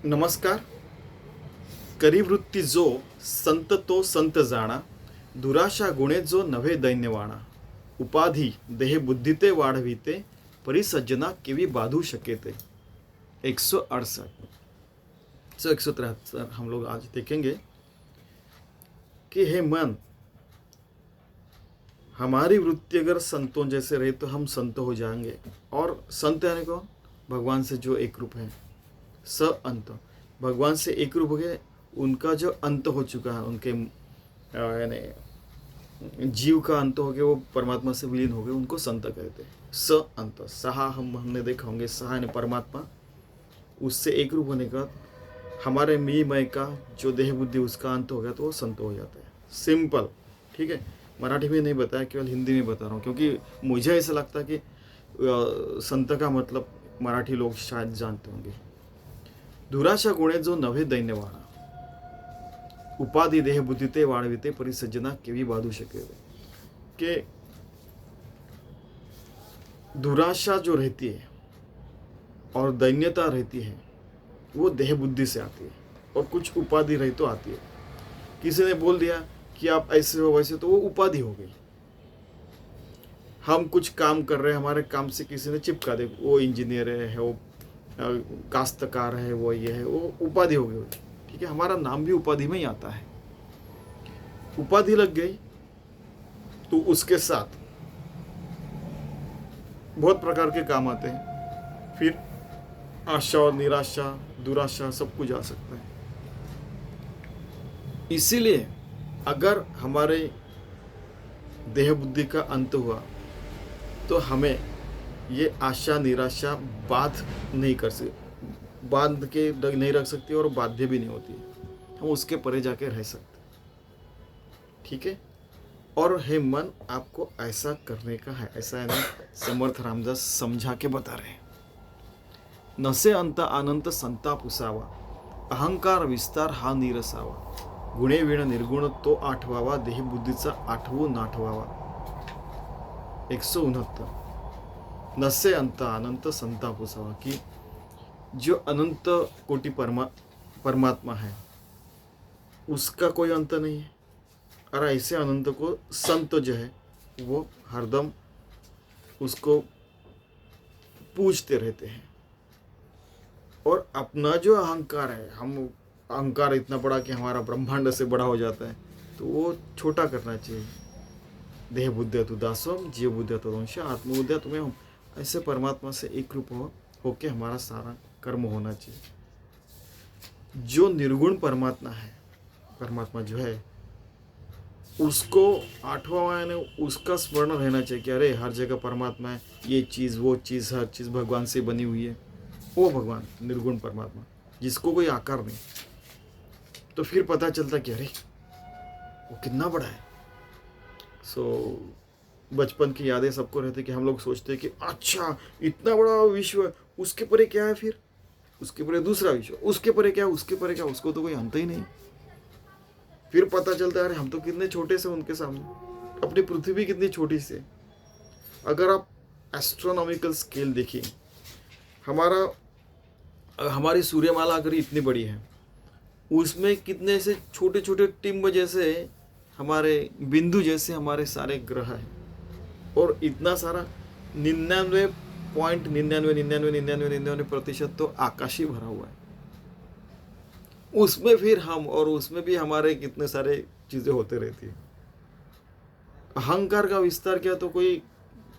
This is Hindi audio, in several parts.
नमस्कार. करी वृत्ती जो संत तो संत जाणा, दुराशा गुणे जो नव्हे दैन्यवाणा. उपाधी देह बुद्धि ते वाढविते, परिसज्जना केवी बाधू शकेते. 168 से 173 हम लोग आज देखेंगे कि हे मन, हमारी वृत्ति अगर संतों जैसे रहे तो हम संत हो जाएंगे. और संत यानी कौन? भगवान से जो एक रूप है, स अंत. भगवान से एक रूप हो गए, उनका जो अंत हो चुका है, उनके यानी जीव का अंत हो गया, वो परमात्मा से विलीन हो गए, उनको संत कहते हैं. स अंत सहा हमने देखा होंगे. सहा यानी परमात्मा, उससे एक रूप होने का हमारे मी मय का जो देह बुद्धि उसका अंत हो गया तो वो संत हो जाता है. सिंपल. ठीक है, मराठी में नहीं बताया, केवल हिंदी में बता रहा हूँ, क्योंकि मुझे ऐसा लगता है कि संत का मतलब मराठी लोग शायद जानते होंगे. दुराशा गुणे जो नव्हे दैन्यवाणा, उपाधि देह बुद्धि ते वाढविते, परिसज्जना केवी बाधू शके. के दुराशा जो रहती है और दैन्यता रहती है वो देह बुद्धि से आती है, और कुछ उपाधि रही तो आती है. किसी ने बोल दिया कि आप ऐसे हो वैसे, तो वो उपाधि हो गई. हम कुछ काम कर रहे हैं, हमारे काम से किसी ने चिपका दे, वो इंजीनियर है, वो काश्तकार है, वो ये है, वो उपाधि हो गई. ठीक है, हमारा नाम भी उपाधि में ही आता है. उपाधि लग गई तो उसके साथ बहुत प्रकार के काम आते हैं. फिर आशा और निराशा, दुराशा सब कुछ आ सकता है. इसीलिए अगर हमारे देह बुद्धि का अंत हुआ तो हमें ये आशा निराशा बाध नहीं कर सकते, बांध के नहीं रख सकती और बाध्य भी नहीं होती. हम उसके परे जाके रह सकते. ठीक है. और हे मन, आपको ऐसा करने का है. ऐसा है ना, समर्थ रामदास समझा के बता रहे हैं. नसे अंत अनंत संताप उसावा, अहंकार विस्तार हा निरसावा. गुणे विण निर्गुण तो आठवावा, देह बुद्धीचा आठवू नाठवावा. 169. नसे अंत अनंत संताप उसावा, कि जो अनंत कोटि परमात्मा है उसका कोई अंत नहीं है. और ऐसे अनंत को संत जो है वो हरदम उसको पूजते रहते हैं. और अपना जो अहंकार है, हम अहंकार इतना बड़ा कि हमारा ब्रह्मांड से बड़ा हो जाता है, तो वो छोटा करना चाहिए. देह बुद्धि तु दासोम, जीव बुद्धि तु वंश, आत्मबुद्धिया तुम्हें हम. ऐसे परमात्मा से एक रूप होके हमारा सारा कर्म होना चाहिए. जो निर्गुण परमात्मा जो है, उसको आठवां यानी उसका स्मरण रहना चाहिए कि अरे हर जगह परमात्मा है, ये चीज़ वो चीज़ हर चीज़ भगवान से बनी हुई है. वो भगवान निर्गुण परमात्मा जिसको कोई आकार नहीं. तो फिर पता चलता कि अरे वो कितना बड़ा है. बचपन की यादें सबको रहती कि हम लोग सोचते हैं कि अच्छा इतना बड़ा विश्व है, उसके परे क्या है, फिर उसके परे दूसरा विश्व, उसके परे क्या, उसके परे क्या, उसको तो कोई अंत ही नहीं. फिर पता चलता है अरे हम तो कितने छोटे से उनके सामने, अपनी पृथ्वी कितनी छोटी से. अगर आप एस्ट्रोनॉमिकल स्केल देखिए, हमारी सूर्यमाला अगर इतनी बड़ी है, उसमें कितने से छोटे छोटे टिम्ब जैसे, हमारे बिंदु जैसे हमारे सारे ग्रह हैं. और इतना सारा 99.999999% तो आकाश ही भरा हुआ है. उसमें फिर हम, और उसमें भी हमारे कितने सारे चीज़ें होते रहती है. अहंकार का विस्तार क्या तो कोई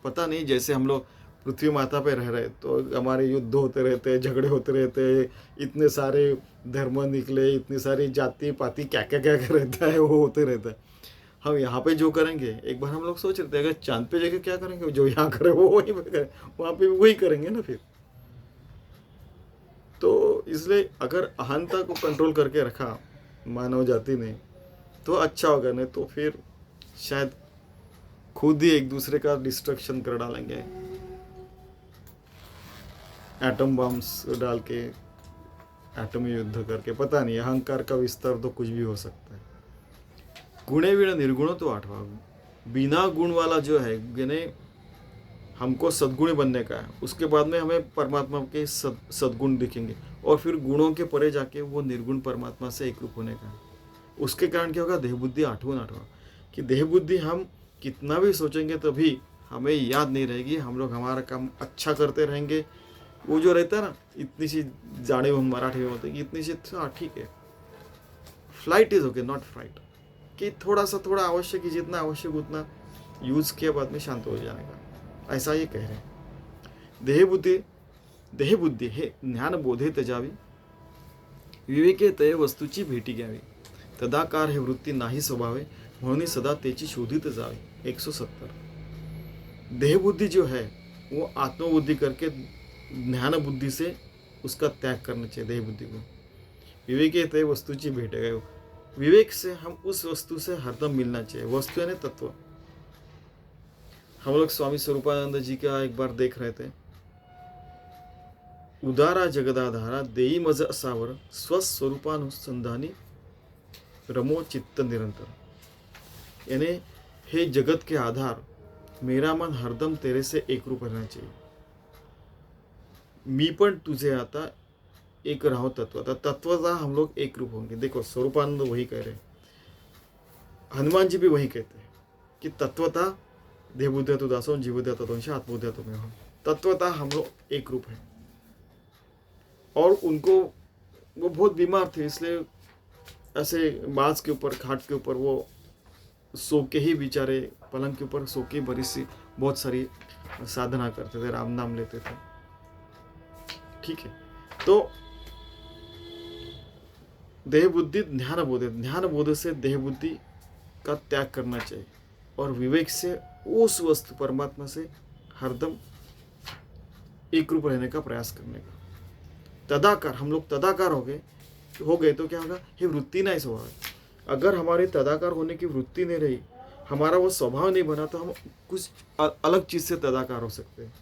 पता नहीं. जैसे हम लोग पृथ्वी माता पे रह रहे तो हमारे युद्ध होते रहते हैं, झगड़े होते रहते हैं, इतने सारे धर्म निकले, इतनी सारी जाति पाति क्या क्या क्या क्या रहता है, वो होते रहता है. हम यहाँ पे जो करेंगे, एक बार हम लोग सोच रहे थे अगर चांद पे जाके क्या करेंगे, जो यहाँ करे वो वहीं पे करें, वहाँ पे भी वही करेंगे ना फिर. तो इसलिए अगर अहंता को कंट्रोल करके रखा मानव जाति ने तो अच्छा होगा, नहीं तो फिर शायद खुद ही एक दूसरे का डिस्ट्रक्शन कर डालेंगे. एटम बम्स डाल के, एटमी युद्ध करके, पता नहीं. अहंकार का विस्तार तो कुछ भी हो सकता है. गुणे विण निर्गुण तो आठवा, बिना गुण वाला जो है, यानी हमको सद्गुणी बनने का है, उसके बाद में हमें परमात्मा के सद्गुण दिखेंगे, और फिर गुणों के परे जाके वो निर्गुण परमात्मा से एक रूप होने का है। उसके कारण क्या होगा, देह बुद्धि आठवां कि देह बुद्धि हम कितना भी सोचेंगे तभी हमें याद नहीं रहेगी। हम लोग हमारा काम अच्छा करते रहेंगे। वो जो रहता है ना, इतनी सी जाने हम मराठी में होते हैं कि इतनी सी, हाँ ठीक है, flight is okay not flight, कि थोड़ा आवश्यक, जितना आवश्यक उतना यूज किया, बाद में शांत हो जाने का, ऐसा ये कह रहे हैं। देह बुद्धी हे ज्ञान बोधे तजावी, विवेके तय वस्तूची भेटी घ्यावी, तदाकार हे वृत्ती नाही स्वभावे, म्हणून सदा त्याची शोधित जावे। 170। देह बुद्धि जो है वो आत्मबुद्धि करके ज्ञान बुद्धि से उसका त्याग करना चाहिए देह बुद्धि को। विवेके तय वस्तूची भेट गए, विवेक से हम उस वस्तु से हरदम मिलना चाहिए। वस्तु यानी तत्व। हम लोग स्वामी स्वरूपानंद जी का एक बार देख रहे थे, उदारा जगदाधारा देई मज असावर, स्वस्वरूपानुसंधानी रमो चित्त निरंतर, यानी हे जगत के आधार, मेरा मन हरदम तेरे से एक रूप रहना चाहिए। मी पण तुझे आता एक रहो तत्वता, तत्वता हम लोग एक रूप होंगे। देखो स्वरूपानंद वही कह रहे, हनुमान जी भी वही कहते हैं कि तत्वता देहबुद्धिया तो दासो, जीवुद्धिया तत्वंश, आत्मबुद्धिया तो मैं हूँ। तत्वता हम लोग एक रूप है। और उनको, वो बहुत बीमार थे, इसलिए ऐसे बांस के ऊपर, खाट के ऊपर वो सो के ही बेचारे पलंग के ऊपर सो के बड़ी सी बहुत सारी साधना करते थे, राम नाम लेते थे। ठीक है, तो देह बुद्धि ज्ञान बोध, ज्ञान बोध से देह बुद्धि का त्याग करना चाहिए, और विवेक से उस वस्तु परमात्मा से हरदम एक रूप रहने का प्रयास करने का। तदाकार, हम लोग तदाकार हो गए तो क्या होगा, ये वृत्ति नहीं स्वभाव है। अगर हमारी तदाकार होने की वृत्ति नहीं रही, हमारा वो स्वभाव नहीं बना, तो हम कुछ अलग चीज से तदाकार हो सकते हैं।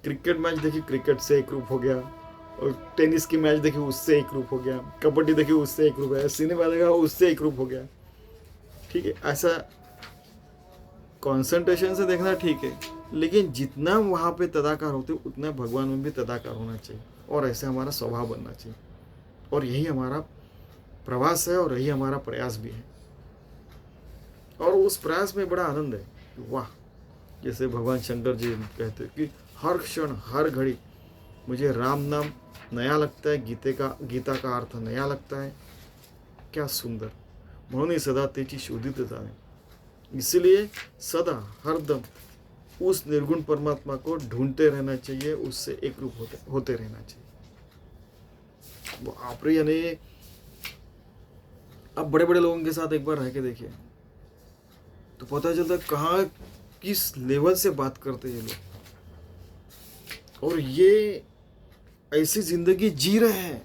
क्रिकेट मैच देखिए, क्रिकेट से एक रूप हो गया, और टेनिस की मैच देखिए उससे एक रूप हो गया, कबड्डी देखिए उससे एक रूप है, सिनेमा देखा उससे एक रूप हो गया। ठीक है, ऐसा कंसंट्रेशन से देखना ठीक है, लेकिन जितना वहाँ पे तदाकार होते उतना भगवान में भी तदाकार होना चाहिए, और ऐसे हमारा स्वभाव बनना चाहिए। और यही हमारा प्रवास है, और यही हमारा प्रयास भी है। और उस प्रयास में बड़ा आनंद है। वाह, जैसे भगवान शंकर जी कहते हैं कि हर क्षण हर घड़ी मुझे राम नाम नया लगता है, गीता का अर्थ नया लगता है। क्या सुंदर, म्हणून सदा त्याची शोधित जावे। इसलिए सदा हरदम उस निर्गुण परमात्मा को ढूंढते रहना चाहिए, उससे एक रूप होते रहना चाहिए। वो आप यानी अब बड़े बड़े लोगों के साथ एक बार रह के देखिए तो पता चलता है कहाँ किस लेवल से बात करते ये लोग, और ये ऐसी जिंदगी जी रहे हैं।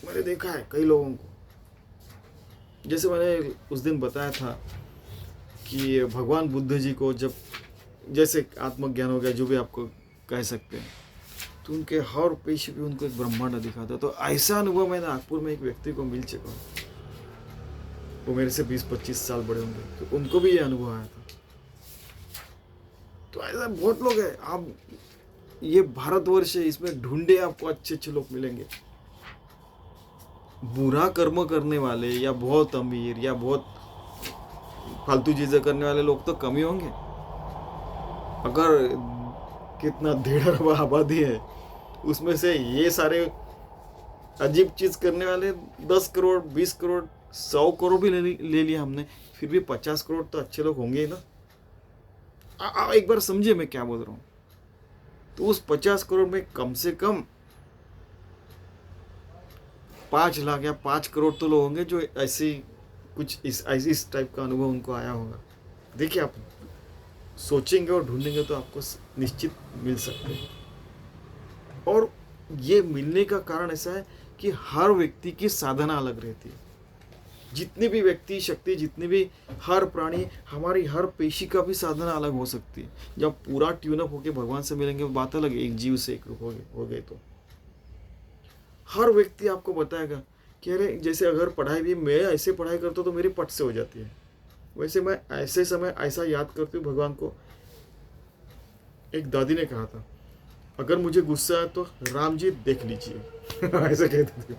मैंने देखा है कई लोगों को। जैसे मैंने उस दिन बताया था कि भगवान बुद्ध जी को जब जैसे आत्मज्ञान हो गया, जो भी आपको कह सकते हैं, तो उनके हर पेश पे उनको एक ब्रह्मांड दिखा था। तो ऐसा अनुभव मैं नागपुर में एक व्यक्ति को मिल चुका हूँ, वो मेरे से 20-25 साल बड़े होंगे, तो उनको भी ये अनुभव आया था। तो ऐसा बहुत लोग हैं। आप ये भारतवर्ष है, इसमें ढूंढे आपको अच्छे अच्छे लोग मिलेंगे। बुरा कर्म करने वाले या बहुत अमीर या बहुत फालतू चीजें करने वाले लोग तो कम ही होंगे। अगर कितना 1.5 अरब आबादी है, उसमें से ये सारे अजीब चीज करने वाले 10 करोड़ 20 करोड़ 100 करोड़ भी ले लिया हमने, फिर भी 50 करोड़ तो अच्छे लोग होंगे ही ना। एक बार समझिए मैं क्या बोल रहा हूँ। तो उस 50 करोड़ में कम से कम 5 लाख या 5 करोड़ तो लोग होंगे जो ऐसी कुछ इस टाइप का अनुभव उनको आया होगा। देखिए, आप सोचेंगे और ढूंढेंगे तो आपको निश्चित मिल सकते हैं। और ये मिलने का कारण ऐसा है कि हर व्यक्ति की साधना अलग रहती है। जितनी भी व्यक्ति शक्ति, जितनी भी हर प्राणी, हमारी हर पेशी का भी साधना अलग हो सकती है। जब पूरा ट्यून अप होके भगवान से मिलेंगे बात अलग है, एक जीव से एक रूप हो गए तो हर व्यक्ति आपको बताएगा कि अरे जैसे अगर पढ़ाई भी मैं ऐसे पढ़ाई करता हूँ तो मेरी पट से हो जाती है, वैसे मैं ऐसे समय ऐसा याद करती हूँ भगवान को एक दादी ने कहा था, अगर मुझे गुस्सा है तो राम जी देख लीजिए। ऐसा कहते थे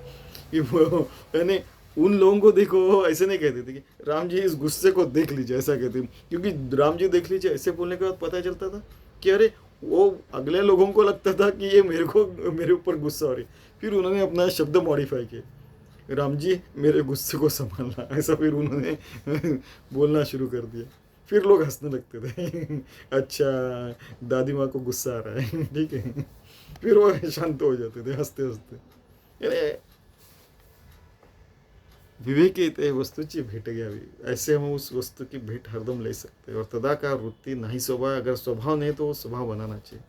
कि वो, यानी उन लोगों को देखो, ऐसे नहीं कहते थे कि राम जी इस गुस्से को देख लीजिए, ऐसा कहते, क्योंकि राम जी देख लीजिए ऐसे बोलने के बाद पता चलता था कि अरे वो अगले लोगों को लगता था कि ये मेरे ऊपर गुस्सा हो रही। फिर उन्होंने अपना शब्द मॉडिफाई किए, राम जी मेरे गुस्से को संभालना, ऐसा फिर उन्होंने बोलना शुरू कर दिया। फिर लोग हंसने लगते थे। अच्छा, दादी माँ को गुस्सा आ रहा है, ठीक है। फिर वो शांत हो जाते थे हंसते हंसते। यानी विवेक येते वस्तूची भेट घ्यावी, ऐसे हम उस वस्तु की भेंट हरदम ले सकते हैं। और तदा का वृत्ति नहीं स्वभाव, अगर स्वभाव नहीं तो वो स्वभाव बनाना चाहिए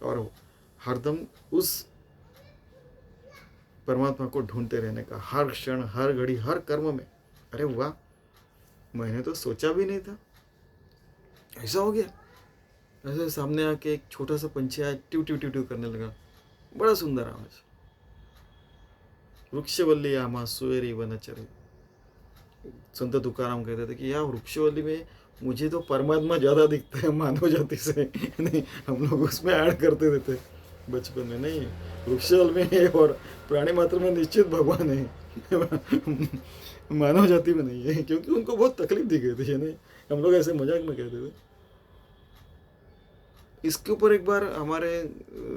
और हरदम उस परमात्मा को ढूंढते रहने का, हर क्षण हर घड़ी हर कर्म में। अरे वाह, मैंने तो सोचा भी नहीं था ऐसा हो गया। ऐसे सामने आके एक छोटा सा पंछी आया, ट्यू ट्यू ट्यू ट्यू करने लगा, बड़ा सुंदर आवाज। वृक्षवल्ली आमा सुएरी वनचरे। संत तुकाराम कहते थे कि यार वृक्षवल्ली में मुझे तो परमात्मा ज़्यादा दिखता है मानव जाति से। नहीं, हम लोग उसमें ऐड करते रहते बचपन में। नहीं, वृक्षवल्ली में है और प्राणी मात्र में निश्चित भगवान है। मानव जाति में नहीं है, क्योंकि उनको बहुत तकलीफ दी गई थी। नहीं, हम लोग ऐसे मजाक में कहते थे। इसके ऊपर एक बार हमारे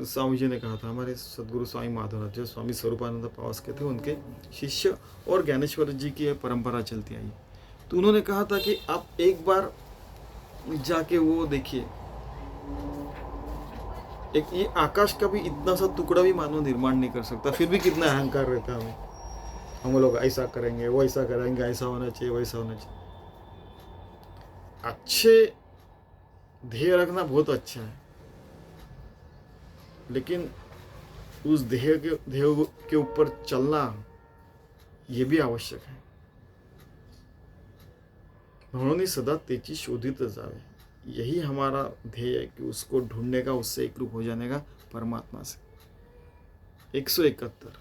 स्वामी जी ने कहा था, हमारे सदगुरु स्वामी माधवनाथ जो स्वामी स्वरूपानंद पावस के थे, उनके शिष्य और ज्ञानेश्वर जी की परंपरा चलती आई। तो उन्होंने कहा था कि आप एक बार जाके वो देखिए, एक ये आकाश का भी इतना सा टुकड़ा भी मानव निर्माण नहीं कर सकता, फिर भी कितना अहंकार रहता है हमें। हम लोग ऐसा करेंगे, वो ऐसा करेंगे, ऐसा होना चाहिए, वैसा होना चाहिए। अच्छे ध्येय रखना बहुत अच्छा है, लेकिन उस ध्येय के ऊपर चलना ये भी आवश्यक है। म्हणून सदा तेची शोधित जावे, यही हमारा ध्येय है कि उसको ढूंढने का, उससे एक रूप हो जाने का परमात्मा से। 171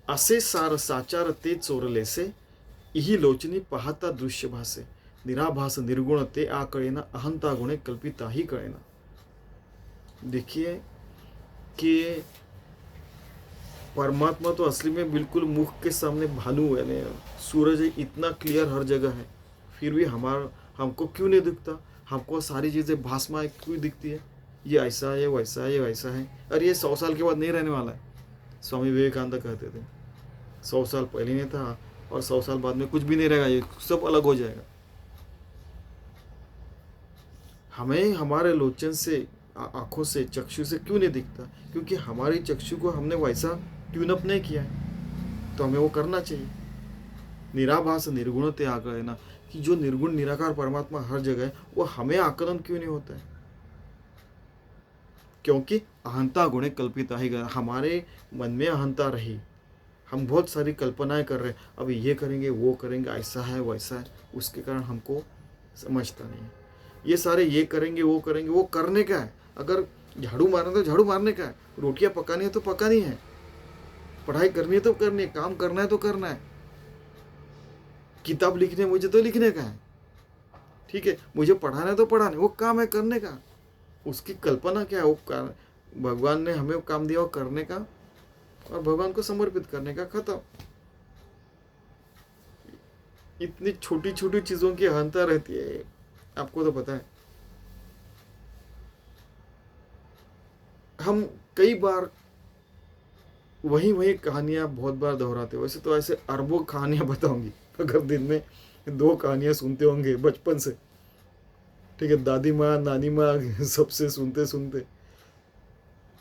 असे सार साचार ते चोरलेसे, इही लोचनी पाहता दृश्य भासे, निराभास निर्गुण ते आकळेना, अहंता गुणे कल्पिता ही कळेना। देखिए कि परमात्मा तो असली में बिल्कुल मुख के सामने भालू है, सूरज इतना क्लियर हर जगह है, फिर भी हमको क्यों नहीं दिखता? हमको सारी चीज़ें भासमा क्यों दिखती है? ये ऐसा है, वैसा है, ये वैसा है। अरे ये 100 साल के बाद नहीं रहने वाला है। स्वामी विवेकानंद कहते थे 100 साल पहले नहीं था और 100 साल बाद में कुछ भी नहीं रहेगा, ये सब अलग हो जाएगा। हमें हमारे लोचन से, आंखों से, चक्षु से क्यों नहीं दिखता? क्योंकि हमारी चक्षु को हमने वैसा ट्यून अप नहीं किया है, तो हमें वो करना चाहिए। निराभास निर्गुण ते आकलन, कि जो निर्गुण निराकार परमात्मा हर जगह है, वो हमें आकलन क्यों नहीं होता है? क्योंकि अहंता गुणे कल्पिता ही, हमारे मन में अहंता रही, हम बहुत सारी कल्पनाएं कर रहे हैं, अब ये करेंगे, वो करेंगे, ऐसा है, वैसा है, उसके कारण हमको समझता नहीं है। ये सारे ये करेंगे, वो करने का है। अगर झाड़ू मारना तो झाड़ू मारने का है, रोटियां पकानी है तो पकानी है, पढ़ाई करनी है तो करनी है, काम करना है तो करना है, किताब लिखने मुझे तो लिखने का है, ठीक है, मुझे पढ़ाना है तो पढ़ाना है, वो काम है करने का। उसकी कल्पना क्या है? वो भगवान ने हमें काम दिया वो करने का और भगवान को समर्पित करने का, खत्म। इतनी छोटी छोटी चीजों की अहंता रहती है, आपको तो पता है। हम कई बार वही कहानियां बहुत बार दोहराते। वैसे तो ऐसे अरबों कहानियां बताऊंगी, अगर दिन में 2 कहानियां सुनते होंगे बचपन से, ठीक है, दादी माँ, नानी माँ, सबसे सुनते सुनते,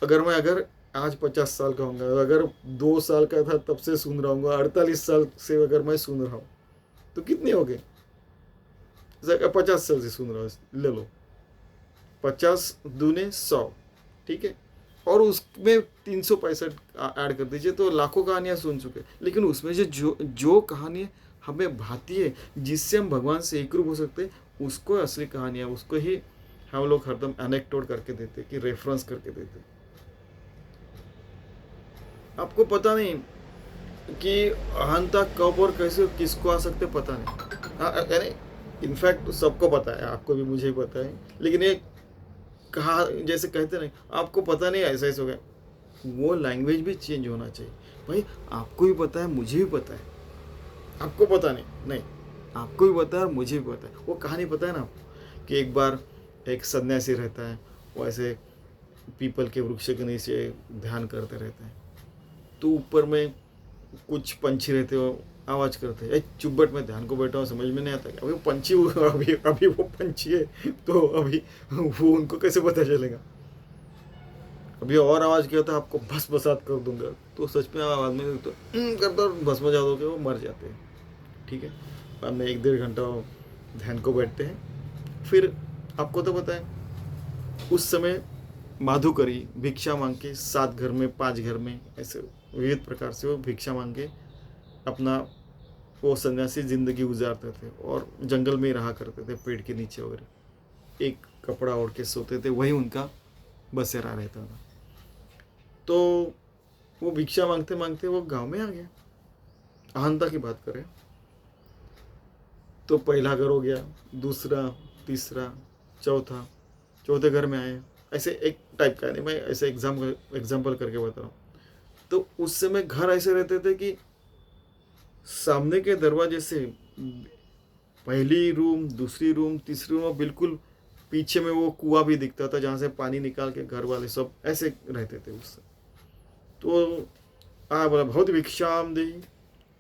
अगर आज 50 साल का होऊंगा, अगर 2 साल का था तब से सुन रहा हूँ, 48 साल से अगर मैं सुन रहा हूँ, तो कितने हो गए? 50 साल से सुन रहा हूँ, ले लो 50 दूने 100, ठीक है, और उसमें 365 ऐड कर दीजिए, तो लाखों कहानियां सुन चुके। लेकिन उसमें जो कहानी हमें भाती है, जिससे हम भगवान से एक रूप हो सकते, उसको असली कहानियां, उसको ही हम लोग हरदम एनेक्टोड करके देते, कि रेफरेंस करके देते। आपको पता नहीं कि अहंता कब और कैसे किसको आ सकते, पता नहीं। इनफैक्ट सबको पता है, आपको भी, मुझे भी पता है, लेकिन एक कहा, जैसे कहते नहीं आपको पता नहीं ऐसा ऐसा हो गया, वो लैंग्वेज भी चेंज होना चाहिए। भाई आपको भी पता है, मुझे भी पता है, आपको पता नहीं नहीं, आपको भी पता है और मुझे भी पता है। वो कहानी पता है ना आपको कि एक बार एक सन्यासी रहता है, वो ऐसे पीपल के वृक्ष के नीचे ध्यान करते रहते हैं। तो ऊपर में कुछ पंछी रहते हो, आवाज़ करते हैं, चुब्बट में ध्यान को बैठा हूँ, समझ में नहीं आता कि अभी वो पंछी अभी अभी वो पंछी है, तो अभी वो उनको कैसे पता चलेगा। अभी और आवाज़ किया था आपको भस्मसात कर दूंगा, तो सच में आवाज़ में तो करता भस्म जा दोगे, वो मर जाते हैं। ठीक है, बाद में 1-1.5 घंटा ध्यान को बैठते हैं। फिर आपको तो पता है उस समय माधुकरी भिक्षा मांग के 7 घर में 5 घर में ऐसे विविध प्रकार से वो भिक्षा मांग के अपना वो सन्यासी ज़िंदगी गुजारते थे और जंगल में ही रहा करते थे, पेड़ के नीचे वगैरह, एक कपड़ा ओढ़ के सोते थे, वही उनका बसेरा रहता था। तो वो भिक्षा मांगते मांगते वो गांव में आ गया। अहंता की बात करें तो पहला घर हो गया, दूसरा, तीसरा, चौथे घर में आए, ऐसे एक टाइप का, नहीं मैं ऐसे एग्जाम्पल करके बता रहा हूँ। तो उस समय घर ऐसे रहते थे कि सामने के दरवाजे से पहली रूम, दूसरी रूम, तीसरी रूम, और बिल्कुल पीछे में वो कुआं भी दिखता था जहाँ से पानी निकाल के घर वाले सब ऐसे रहते थे उससे। तो बोला बहुत भिक्षाम दे,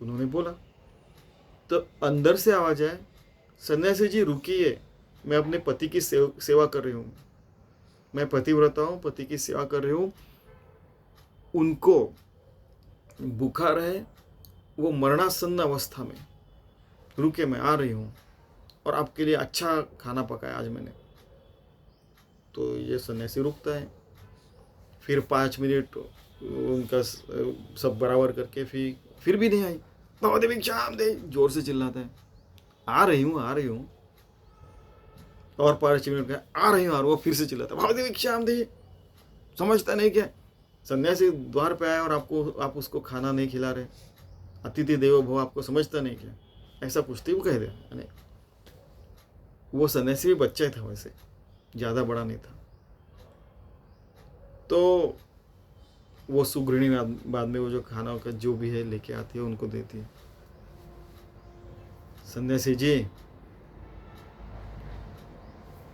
उन्होंने बोला। तो अंदर से आवाज आए, सन्यासी जी रुकिए, मैं अपने पति की सेवा कर रही हूँ, मैं पतिव्रता हूँ, पति की सेवा कर रही हूँ, उनको बुखार है, वो मरणासन्न अवस्था में, रुके मैं आ रही हूँ, और आपके लिए अच्छा खाना पकाया आज मैंने। तो ये सन्यासी रुकता है, फिर 5 मिनट उनका सब बराबर करके फिर भी नहीं आई, भगवती भिक्षाम दे, जोर से चिल्लाता है, आ रही हूँ, और 5 मिनट का आ रही हूँ, और वो फिर से चिल्लाता है, भगवती भिक्षाम दे। समझता नहीं क्या, सन्यासी द्वार पे आया और आप उसको खाना नहीं खिला रहे, अतिथि देवो भव, आपको समझता नहीं क्या, ऐसा पूछते ही वो कह दे। वो सन्यासी भी बच्चा ही था, वैसे ज़्यादा बड़ा नहीं था। तो वो सुगृहिणी बाद में वो जो खाना का जो भी है लेके आती है, उनको देती है। सन्यासी जी,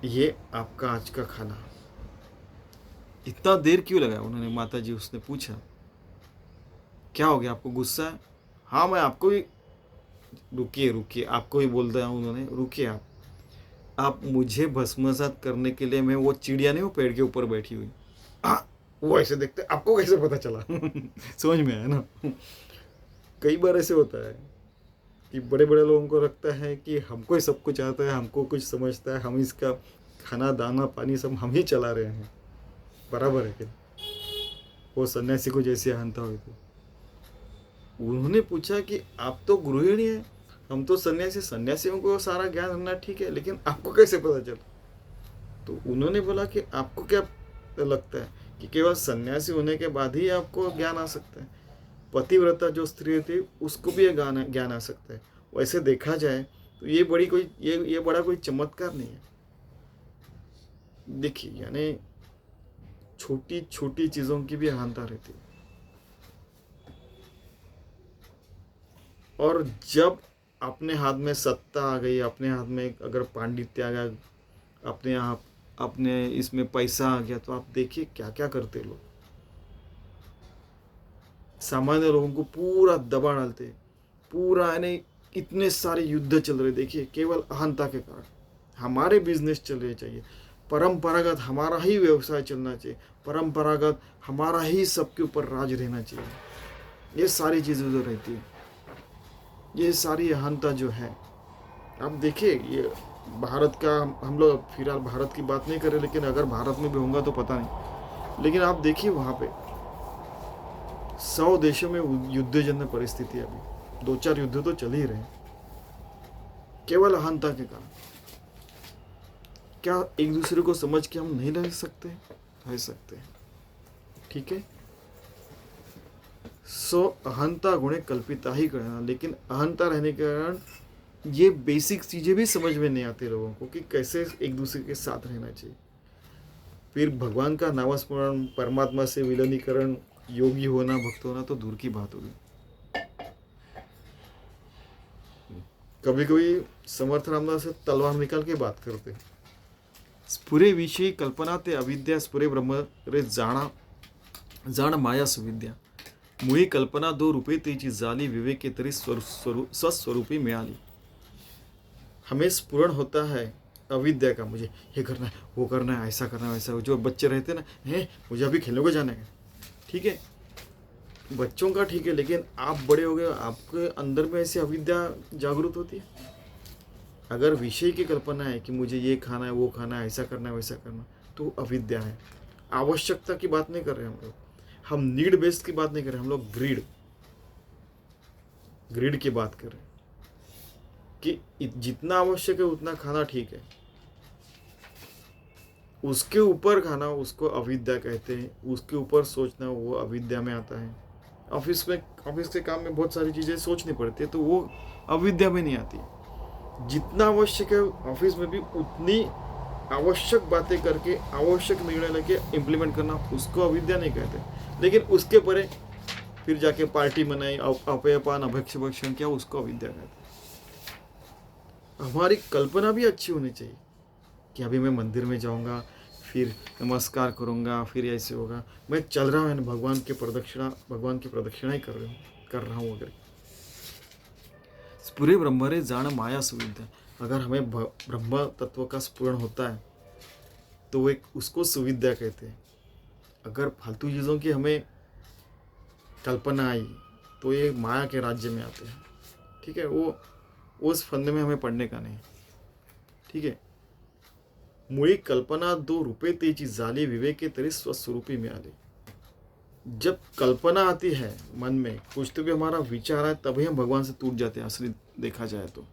ये आपका आज का खाना। इतना देर क्यों लगा उन्होंने, माता जी उसने पूछा, क्या हो गया, आपको गुस्सा है? हाँ मैं आपको ही, रुकिए, आपको ही बोलता हूँ उन्होंने, रुकिए आप मुझे भस्मसात करने के लिए, मैं वो चिड़िया नहीं, वो पेड़ के ऊपर बैठी हुई, वो ऐसे देखते, आपको कैसे पता चला? समझ में आया ना? कई बार ऐसे होता है कि बड़े बड़े लोगों को लगता है कि हमको ही सब कुछ आता है, हमको कुछ समझता है, हम इसका खाना दाना पानी सब हम ही चला रहे हैं, बराबर है क्या? वो सन्यासी को जैसे अहंता हुई थी, उन्होंने पूछा कि आप तो गृहिणी है, हम तो सन्यासी, सन्यासियों को सारा ज्ञान होना ठीक है, लेकिन आपको कैसे पता चला? तो उन्होंने बोला कि आपको क्या लगता है कि केवल सन्यासी होने के बाद ही आपको ज्ञान आ सकता है? पतिव्रता जो स्त्री थी उसको भी ज्ञान आ सकता है। वैसे देखा जाए तो ये बड़ा कोई चमत्कार नहीं है। देखिए, यानी छोटी छोटी चीजों की भी अहंता रहती है, और जब अपने हाथ में सत्ता आ गई, अपने हाथ में अगर पांडित्य आ गया, अपने इसमें पैसा आ गया, तो आप देखिए क्या क्या करते लोग। सामान्य लोगों को पूरा दबा डालते, पूरा, यानी इतने सारे युद्ध चल रहे, देखिए केवल अहंता के कारण। हमारे बिजनेस चल रहे चाहिए, परंपरागत हमारा ही व्यवसाय चलना चाहिए, परंपरागत हमारा ही सबके ऊपर राज रहना चाहिए। ये सारी चीज़ें जो रहती है, ये सारी अहंता जो है, आप देखिए, ये भारत का, हम लोग फिलहाल भारत की बात नहीं कर रहे, लेकिन अगर भारत में भी होगा तो पता नहीं, लेकिन आप देखिए वहाँ पे 100 देशों में युद्धजन्य परिस्थिति, अभी 2-4 युद्ध तो चल ही रहे, केवल अहंता के कारण। क्या एक दूसरे को समझ के हम नहीं रह सकते? रह सकते हैं, ठीक है। अहंता गुणे कल्पिता ही करना, लेकिन अहंता रहने के कारण ये बेसिक चीजें भी समझ में नहीं आती लोगों को कि कैसे एक दूसरे के साथ रहना चाहिए। फिर भगवान का नामस्मरण, परमात्मा से विलीनीकरण, योगी होना, भक्त होना तो दूर की बात होगी। कभी कभी समर्थ रामदास से तलवार निकाल के बात करते। स्फुरे विषयी कल्पना ते अविद्या, स्फुरे ब्रह्म रे जाणा जाण माया सुविद्या, मुळी कल्पना दो रूपे तेची झाली, विवेके तरी स्वस्वरूपी मिळाली। हमें स्फुरण होता है अविद्या का, मुझे ये करना है, वो करना है, ऐसा करना है, वैसा। जो बच्चे रहते ना, है मुझे अभी खेलने को जाना है, ठीक है, बच्चों का ठीक है, लेकिन आप बड़े हो गए, आपके अंदर में ऐसी अविद्या जागृत होती है। अगर विषय की कल्पना है कि मुझे ये खाना है, वो खाना है, ऐसा करना है, वैसा करना, तो अविद्या है। आवश्यकता की बात नहीं कर रहे हम लोग, हम नीड बेस्ड की बात नहीं कर रहे, हम लोग ग्रीड की बात कर रहे हैं कि जितना आवश्यक है उतना खाना ठीक है, उसके ऊपर खाना उसको अविद्या कहते हैं। उसके ऊपर सोचना वो अविद्या में आता है। ऑफिस के काम में बहुत सारी चीज़ें सोचनी पड़ती है, तो वो अविद्या में नहीं आती। जितना आवश्यक है ऑफिस में भी उतनी आवश्यक बातें करके आवश्यक निर्णय लेके इम्प्लीमेंट करना, उसको अविद्या नहीं कहते। लेकिन उसके परे फिर जाके पार्टी मनाई, अपेयपान, अभक्षभक्षण किया, उसको अविद्या कहते हैं। हमारी कल्पना भी अच्छी होनी चाहिए कि अभी मैं मंदिर में जाऊंगा, फिर नमस्कार करूंगा, फिर ऐसे होगा, मैं चल रहा हूँ भगवान की प्रदक्षिणा ही कर रहा हूँ अगर पूरे ब्रह्मरे जान माया सुविद्या। अगर हमें ब्रह्म तत्व का स्फुरण होता है तो वो एक उसको सुविद्या कहते हैं। अगर फालतू चीज़ों की हमें कल्पना आई तो ये माया के राज्य में आते हैं, ठीक है। वो उस फंदे में हमें पढ़ने का नहीं, ठीक है। मुळी कल्पना दो रूपे तेची झाली, विवेके तरी स्वस्वरूपी मिळाली। जब कल्पना आती है मन में, कुछ तो भी हमारा विचार है, तभी हम भगवान से टूट जाते हैं। असली देखा जाए तो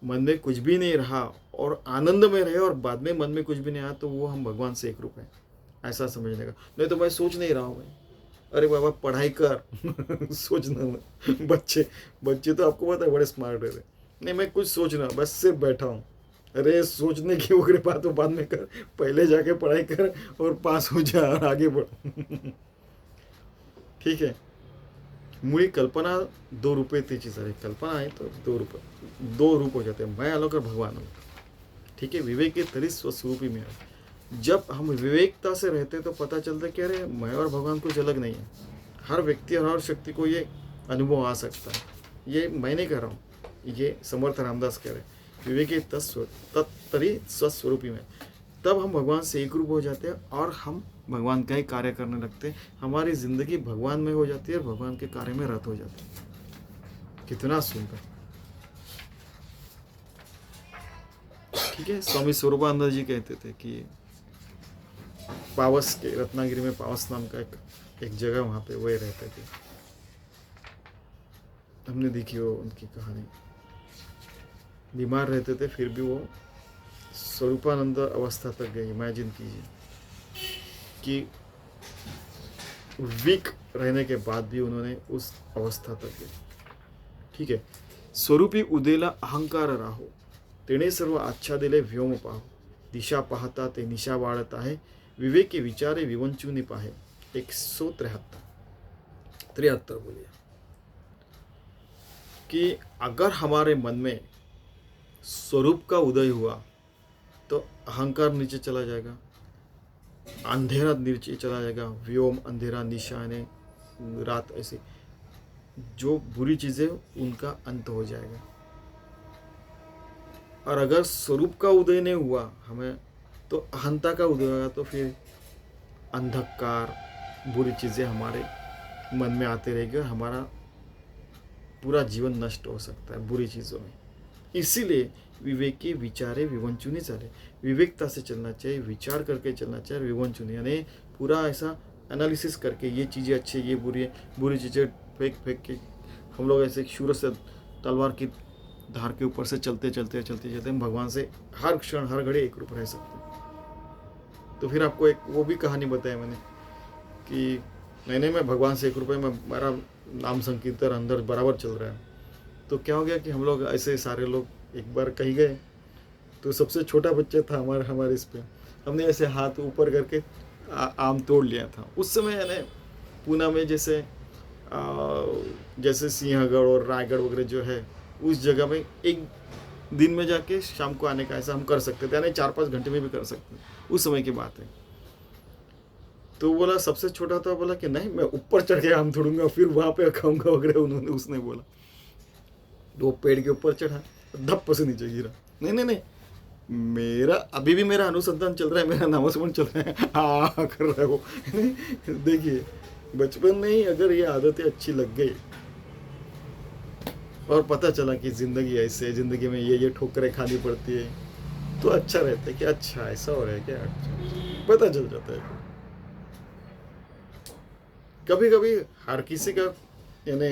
मन में कुछ भी नहीं रहा और आनंद में रहे और बाद में मन में कुछ भी नहीं आया, तो वो हम भगवान से एक रूप है, ऐसा समझने का। नहीं तो मैं सोच नहीं रहा हूँ भाई, अरे बाबा पढ़ाई कर सोचना मत। बच्चे तो आपको पता है बड़े स्मार्ट रहते। नहीं मैं कुछ सोच रहा हूँ, बस सिर्फ बैठा हूँ। अरे सोचने की वो बात तो बाद में कर, पहले जाके पढ़ाई कर और पास हो जा और आगे बढ़। ठीक है। मुझे कल्पना दो रूपे तेची सारी कल्पना है तो दो रूप हो जाते हैं, मैं अलग और भगवान अलग, ठीक है। विवेक के तरी स्वस्वरूपी में। जब हम विवेकता से रहते हैं तो पता चलता है कि अरे मैं और भगवान कुछ अलग नहीं है। हर व्यक्ति और हर शक्ति को ये अनुभव आ सकता है। ये मैं नहीं कह रहा हूँ, ये समर्थ रामदास कह रहे हैं। विवेक के तत्तरी स्वस्वरूपी में, तब हम भगवान से एक रूप हो जाते हैं और हम भगवान का ही कार्य करने लगते हैं। हमारी जिंदगी भगवान में हो जाती है और भगवान के कार्य में रत हो जाती है। कितना सुंदर, ठीक है। स्वामी स्वरूपानंद जी कहते थे कि पावस के रत्नागिरी में पावस नाम का एक जगह, वहां पे वही रहते थे। हमने देखी वो उनकी कहानी। बीमार रहते थे फिर भी वो स्वरूपानंद अवस्था तक गए। इमेजिन कीजिए कि वीक रहने के बाद भी उन्होंने उस अवस्था तक गए, ठीक है। स्वरूपी उदेला अहंकार राहो, तेने सर्व आच्छा दिले व्योम पाहो, दिशा पाहता ते निशा वाढत आहे, विवेके विचारे विवंचुनी पाहे। 173 बोलिए कि अगर हमारे मन में स्वरूप का उदय हुआ तो अहंकार नीचे चला जाएगा, अंधेरा नीचे चला जाएगा, व्योम अंधेरा, निशा ने रात, ऐसे जो बुरी चीजें उनका अंत हो जाएगा। और अगर स्वरूप का उदय नहीं हुआ हमें तो अहंता का उदय होगा, तो फिर अंधकार, बुरी चीजें हमारे मन में आते रहेगी और हमारा पूरा जीवन नष्ट हो सकता है बुरी चीजों में। इसीलिए विवेकी विचारे विवंचुनी चाले, विवेकता से चलना चाहिए, विचार करके चलना चाहिए। विवंचुनी यानी पूरा ऐसा एनालिसिस करके ये चीज़ें अच्छी, ये बुरी है, बुरी चीज़ें फेंक के हम लोग ऐसे शूर से तलवार की धार के ऊपर से चलते हम भगवान से हर क्षण हर घड़ी एक रूप रह सकते हैं। तो फिर आपको एक वो भी कहानी बताया मैंने कि नहीं मैं भगवान से एक रुपये में मेरा नाम संकीर्तन अंदर बराबर चल रहा है। तो क्या हो गया कि हम लोग ऐसे सारे लोग एक बार कहीं गए, तो सबसे छोटा बच्चा था हमारे इस पे, हमने ऐसे हाथ ऊपर करके आम तोड़ लिया था। उस समय यानी पूना में जैसे जैसे सिंहगढ़ और रायगढ़ वगैरह जो है, उस जगह में एक दिन में जाके शाम को आने का ऐसा हम कर सकते थे, यानी 4-5 घंटे में भी कर सकते हैं, उस समय की बात है। तो बोला सबसे छोटा था, बोला कि नहीं मैं ऊपर चढ़ के आम तोड़ूंगा फिर वहाँ पे खाऊंगा वगैरह, उसने बोला। वो पेड़ के ऊपर चढ़ा, धप्प से नीचे गिरा। नहीं नहीं नहीं, मेरा अभी भी मेरा अनुसंधान चल रहा है, मेरा नामस्मरण चल रहा है, हाँ कर रहा है वो। देखिए बचपन में ही अगर ये आदतें अच्छी लग गई और पता चला कि जिंदगी ऐसे है, जिंदगी में ये ठोकरें खानी पड़ती है, तो अच्छा रहता है कि अच्छा ऐसा हो रहा है क्या, अच्छा पता चल जाता है। कभी कभी हर किसी का यानी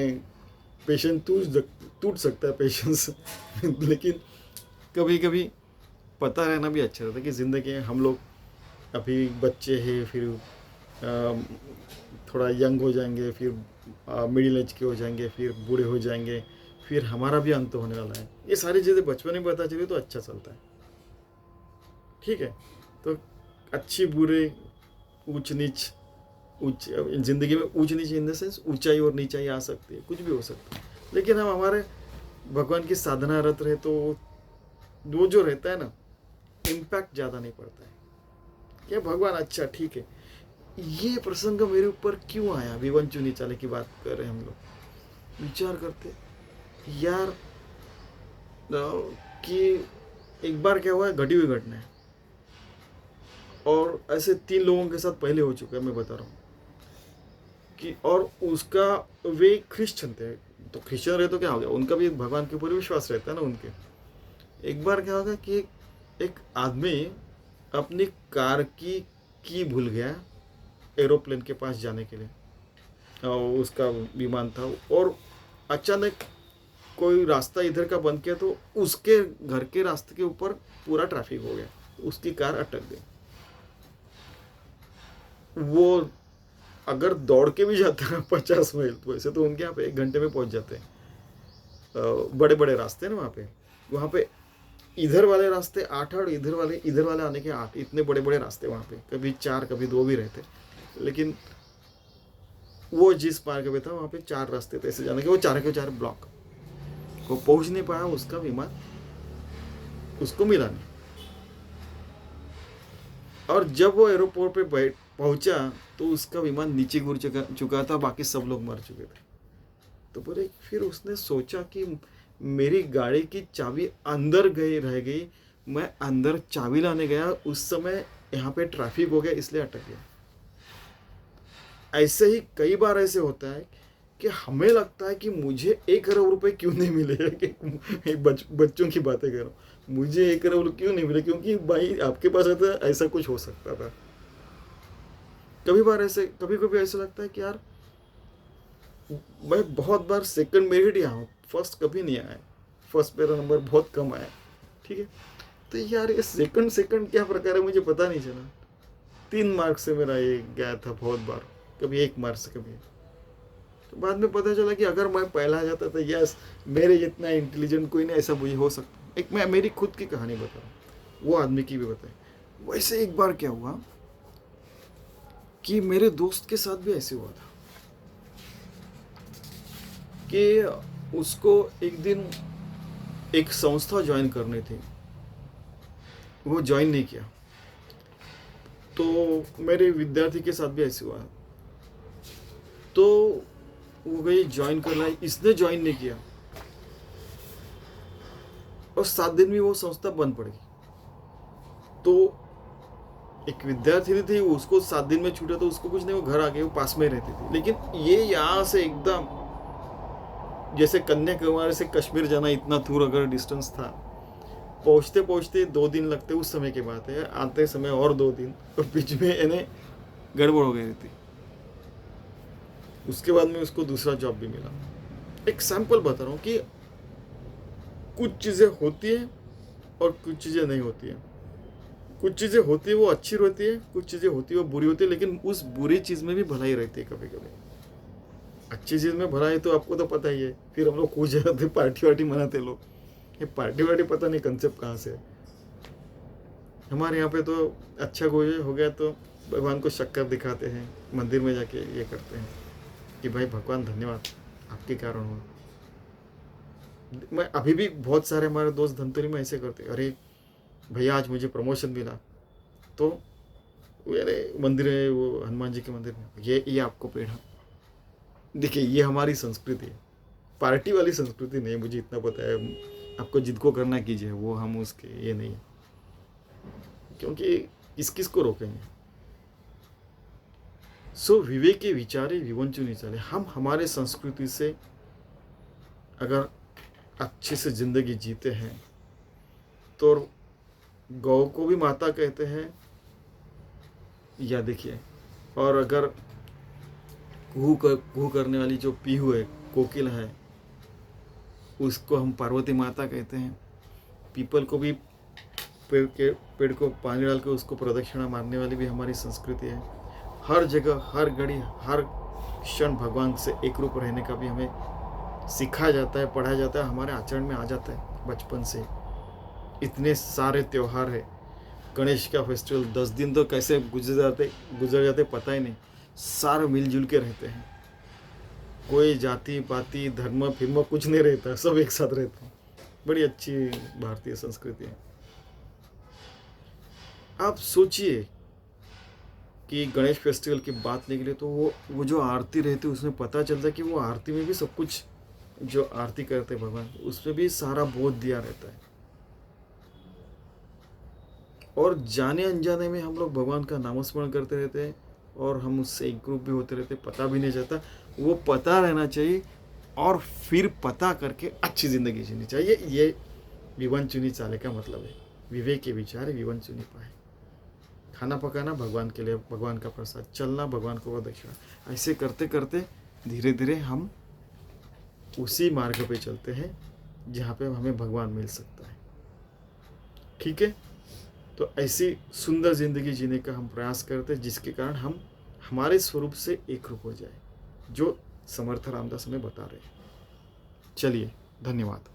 पेशेंस टूट सकता है, पेशेंस लेकिन कभी कभी पता रहना भी अच्छा रहता है कि ज़िंदगी में हम लोग अभी बच्चे हैं, फिर थोड़ा यंग हो जाएंगे, फिर मिडिल एज के हो जाएंगे, फिर बूढ़े हो जाएंगे, फिर हमारा भी अंत होने वाला है। ये सारी चीज़ें बचपन में पता चली तो अच्छा चलता है, ठीक है। तो अच्छी बुरे, ऊंच नीच, जिंदगी में ऊंच नीच इन द सेंस ऊंचाई और नीचाई आ सकती है, कुछ भी हो सकता है, लेकिन हम हमारे भगवान की साधना रत रहे तो वो जो रहता है ना, इम्पैक्ट ज़्यादा नहीं पड़ता है। क्या भगवान अच्छा ठीक है, ये प्रसंग मेरे ऊपर क्यों आया, विवन चुनी चाले की बात कर रहे हैं हम लोग, विचार करते यार कि एक बार क्या हुआ है, घटी हुई घटना है, और ऐसे 3 लोगों के साथ पहले हो चुका है, मैं बता रहा हूँ कि, और उसका वे क्रिश्चियन थे, तो क्रिश्चियन रहे तो क्या हो गया, उनका भी भगवान के ऊपर विश्वास रहता है ना उनके। एक बार क्या होगा कि एक आदमी अपनी कार की भूल गया एरोप्लेन के पास जाने के लिए, और उसका विमान था, और अचानक कोई रास्ता इधर का बंद किया तो उसके घर के रास्ते के ऊपर पूरा ट्रैफिक हो गया, उसकी कार अटक गई। वो अगर दौड़ के भी जाता है 50 मील, तो वैसे तो उनके यहाँ पे 1 घंटे में पहुंच जाते हैं, बड़े बड़े रास्ते हैं ना वहाँ पे इधर वाले रास्ते 8 और इधर वाले आने के 8, इतने बड़े बड़े रास्ते वहाँ पे, कभी 4 कभी 2 भी रहते, लेकिन वो जिस मार्ग पे था वहाँ पे 4 रास्ते थे ऐसे जाने के, वो 4 के 4 ब्लॉक, वो पहुँच नहीं पाया, उसका विमान उसको मिला नहीं। और जब वो एयरपोर्ट पे पहुंचा तो उसका विमान नीचे गिर चुका था, बाकी सब लोग मर चुके थे। तो बोले, फिर उसने सोचा कि मेरी गाड़ी की चाबी अंदर रह गई, मैं अंदर चाबी लाने गया, उस समय यहाँ पे ट्रैफिक हो गया, इसलिए अटक गया। ऐसे ही कई बार ऐसे होता है कि हमें लगता है कि मुझे 1 करोड़ रुपए क्यों नहीं मिले, कि बच्चों की बातें कर रहा हूँ, मुझे 1 करोड़ क्यों नहीं मिले, क्योंकि भाई आपके पास आता ऐसा कुछ हो सकता था। कभी कभी ऐसा लगता है कि यार मैं बहुत बार सेकंड मेरिट आया हूँ, फर्स्ट कभी नहीं आया, फर्स्ट मेरा नंबर बहुत कम आया, ठीक है। तो यार ये सेकंड क्या प्रकार है मुझे पता नहीं चला। 3 मार्क्स से मेरा ये गया था बहुत बार, कभी 1 मार्क्स से कभी। तो बाद में पता चला कि अगर मैं पहला आ जाता तो यस, मेरे जितना इंटेलिजेंट कोई नहीं, ऐसा मुझे हो सकता। एक मैं मेरी खुद की कहानी बता रहा हूँ, वो आदमी की भी बताई। वैसे एक बार क्या हुआ कि मेरे दोस्त के साथ भी ऐसे हुआ था कि उसको एक दिन एक संस्था ज्वाइन करनी थी, वो ज्वाइन नहीं किया। तो मेरे विद्यार्थी के साथ भी ऐसे हुआ, तो वो गई ज्वाइन कर रहा है, इसने ज्वाइन नहीं किया, और 7 दिन में वो संस्था बंद पड़ गई। तो एक विद्यार्थी थी, उसको 7 दिन में छूटा तो उसको कुछ नहीं, वो घर आ गई, वो पास में रहती थी। लेकिन ये यहाँ से एकदम जैसे कन्याकुमारी से कश्मीर जाना इतना दूर अगर डिस्टेंस था, पहुँचते पहुँचते 2 दिन लगते, उस समय की बात है, आते समय और 2 दिन, और बीच में इन्हें गड़बड़ हो गई थी। उसके बाद में उसको दूसरा जॉब भी मिला। एक सैंपल बता रहा हूँ कि कुछ चीज़ें होती हैं और कुछ चीज़ें नहीं होती हैं। कुछ चीज़ें होती है वो अच्छी रहती है, कुछ चीज़ें होती है वो बुरी होती है, लेकिन उस बुरी चीज़ में भी भलाई रहती है कभी कभी। अच्छी चीज़ में भलाई तो आपको तो पता ही है, फिर हम लोग खुश जाते हैं, पार्टी वार्टी मनाते लोग, ये पार्टी वार्टी पता नहीं कंसेप्ट कहाँ से है। हमारे यहाँ पे तो अच्छा कोई हो गया तो भगवान को शक्कर दिखाते हैं, मंदिर में जाके ये करते हैं कि भाई भगवान धन्यवाद, आपके कारण हुआ। मैं अभी भी बहुत सारे हमारे दोस्त धमतरी में ऐसे करते हैं, अरे भैया आज मुझे प्रमोशन मिला, तो अरे मंदिर है वो हनुमान जी के मंदिर में, ये आपको पेड़ा। देखिए ये हमारी संस्कृति है, पार्टी वाली संस्कृति नहीं है, मुझे इतना पता है। आपको जिनको करना कीजिए, वो हम उसके ये नहीं है, क्योंकि किस किस को रोकेंगे। सो विवेके विचारे विवंचु नहीं चले। हम हमारे संस्कृति से अगर अच्छे से जिंदगी जीते हैं तो गौ को भी माता कहते हैं, या देखिए, और अगर कुहू करने वाली जो पीहू है, कोकिल है, उसको हम पार्वती माता कहते हैं। पीपल को भी पेड़ को पानी डाल के उसको प्रदक्षिणा मारने वाली भी हमारी संस्कृति है। हर जगह, हर घड़ी, हर क्षण भगवान से एक रूप रहने का भी हमें सिखाया जाता है, पढ़ाया जाता है, हमारे आचरण में आ जाता है बचपन से। इतने सारे त्यौहार है, गणेश का फेस्टिवल 10 दिन तो कैसे गुजर जाते पता ही नहीं। सारे मिलजुल के रहते हैं, कोई जाति पाति धर्म फिर्म कुछ नहीं रहता, सब एक साथ रहते हैं। बड़ी अच्छी भारतीय संस्कृति है। आप सोचिए कि गणेश फेस्टिवल की बात निकले तो वो जो आरती रहती है उसमें पता चलता है कि वो आरती में भी सब कुछ, जो आरती करते हैं भगवान, उसमें भी सारा बोध दिया रहता है। और जाने अनजाने में हम लोग भगवान का नामस्मरण करते रहते हैं और हम उससे एक ग्रुप भी होते रहते, पता भी नहीं चलता। वो पता रहना चाहिए और फिर पता करके अच्छी ज़िंदगी जीनी चाहिए। ये विवन चुनी चाले का मतलब है। विवेक के विचार विवन चुनी पाए। खाना पकाना भगवान के लिए, भगवान का प्रसाद, चलना भगवान को प्रदक्षिणा, ऐसे करते करते धीरे धीरे हम उसी मार्ग पे चलते हैं जहाँ पे हमें भगवान मिल सकता है। ठीक है, तो ऐसी सुंदर जिंदगी जीने का हम प्रयास करते हैं जिसके कारण हम हमारे स्वरूप से एक रूप हो जाए, जो समर्थ रामदास हमें बता रहे हैं। चलिए, धन्यवाद।